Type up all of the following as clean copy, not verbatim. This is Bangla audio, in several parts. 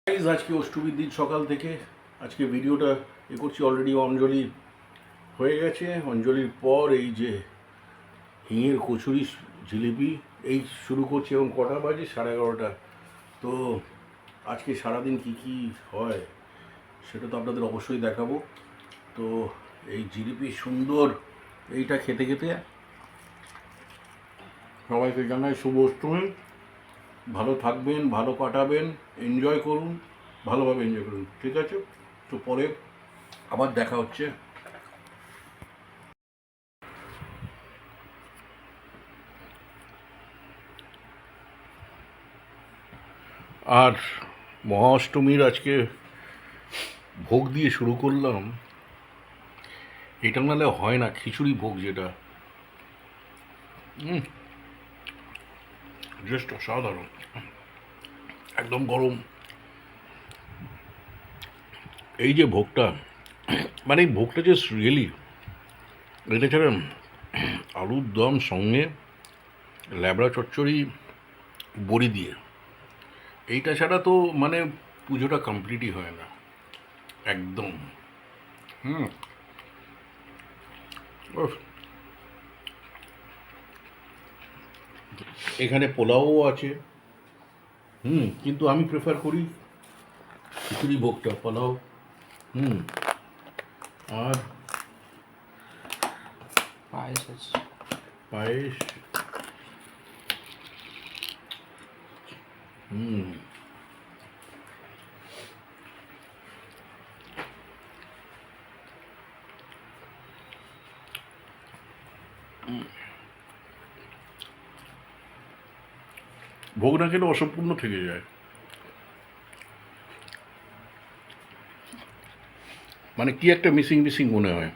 আজকে অষ্টমীর দিন সকাল থেকে আজকে ভিডিওটা করছি। অলরেডি অঞ্জলি হয়ে গেছে। অঞ্জলির পর এই যে হিঙের কচুরি জিলিপি এই শুরু করছি এবং কটা বাজে 11:30। তো আজকে সারাদিন কি হয় সেটা তো আপনাদের অবশ্যই দেখাবো। তো এই জিলিপি সুন্দর এইটা খেতে খেতে সবাইকে জানাই শুভ অষ্টমী। ভালো থাকবেন, ভালো কাটাবেন, এনজয় করুন, ভালোভাবে এনজয় করুন, ঠিক আছে? তো পরে আবার দেখা হচ্ছে। আর মহা অষ্টমীর আজকে ভোগ দিয়ে শুরু করলাম। এটা নাহলে হয় না, খিচুড়ি ভোগ যেটা জাস্ট অসাধারণ, একদম গরম। এই যে ভোগটা, মানে এই ভোগটা যে রিয়েলি, এটা ছাড়া আলুর দম সঙ্গে ল্যাবড়া চচ্চড়ি বড়ি দিয়ে, এইটা ছাড়া তো মানে পুজোটা কমপ্লিটই হয় না একদম। উফ, এখানে পোলাও আছে। কিন্তু আমি প্রেফার করি খিচুড়ি ভোগটা, পোলাও। আর পায়েস আছে, পায়েস। ভোগ না খেলে অসম্পূর্ণ থেকে যায়। মানে কি একটা মিসিং মিসিং মনে হয়।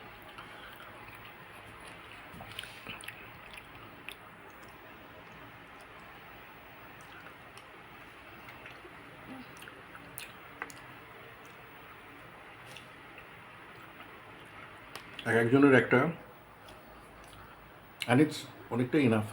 এক একজনের একটা, অ্যান্ড ইটস অনেকটা ইনাফ।